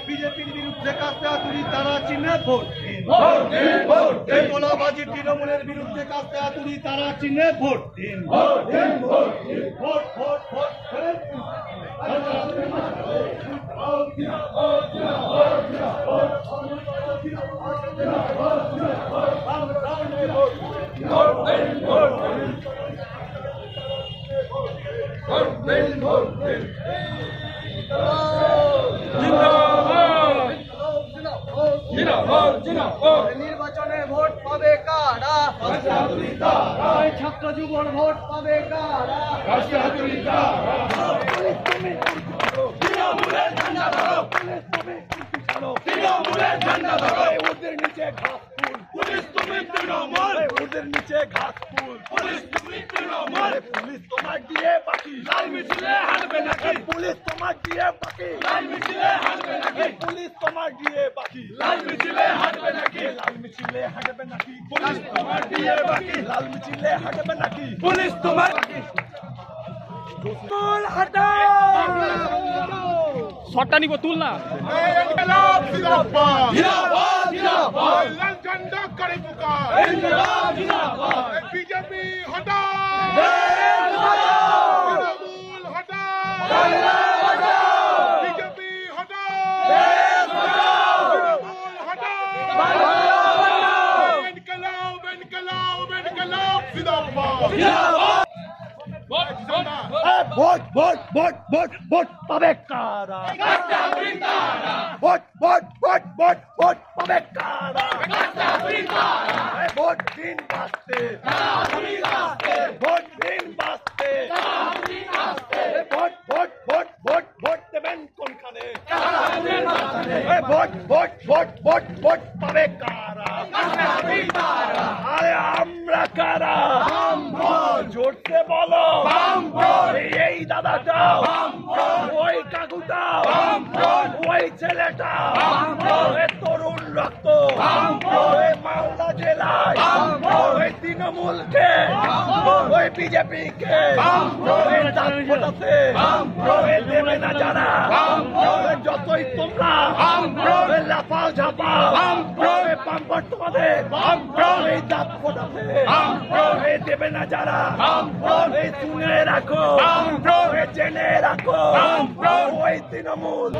বিজেপির বিরুদ্ধে কাস্তে হাতুড়ি তারা চিহ্নে ভোট দিন। তোলাবাজির তৃণমূলের বিরুদ্ধে কাস্তে হাতুড়ি তারা চিহ্নে ভোট দিন। ভোট ভোট ভোট নির্বাচনে ভোট পাবে কারা? ছাত্র যুবর ভোট পাবে কারা? ওদের নিচে ঘাস ফুল পুলিশ, তুমি তৃণমূল। ওদের নিচে ঘাস ফুল পুলিশ, তুমি তৃণমূল। পুলিশ তোমার দিয়ে বাকি লাল মিছিলে হাঁটবে নাকি? পুলিশ তোমার দিয়ে বাকি লাল মিছিলে হাঁটবে নাকি? পুলিশ তোমার দিয়ে বাকি লাল মিছিলে হাঁটবে নাকি? লাল মিছিলে হাঁটবে নাকি? পুলিশ তোমার দিয়ে বাকি লাল মিছিলে হাঁটবে নাকি? পুলিশ তোমার তুল হাঁটা শটটা নিব, তুল না। বিজেপি হটা, হটা, বিজেপি হটা, হটা, vote vote vote vote vote পাবে কারা? Vote vote vote vote vote পাবে কারা? ভোট দিন বাঁচতে, ভোট দিন বাঁচতে, vote vote vote vote vote দেবেন কোনখানে? Vote vote vote vote vote পাবে কারা? আরে আমরা কারা? জোরতে বলো। এই দাদাটা, ওই কাকুটা, ওই ছেলেটা, তরুণ রক্ত মালদা জেলায়, ওই তৃণমূলকে, ওই বিজেপিকে দাঁত ফোটাতে দেবে না যারা। যতই তোমরা লাফাও ঝাপাও, পাম্পার তোমাদের এই দাঁত ফোটাতে দেবে না যারা। শুনে রাখো, জেনে রাখো, ওই তৃণমূল।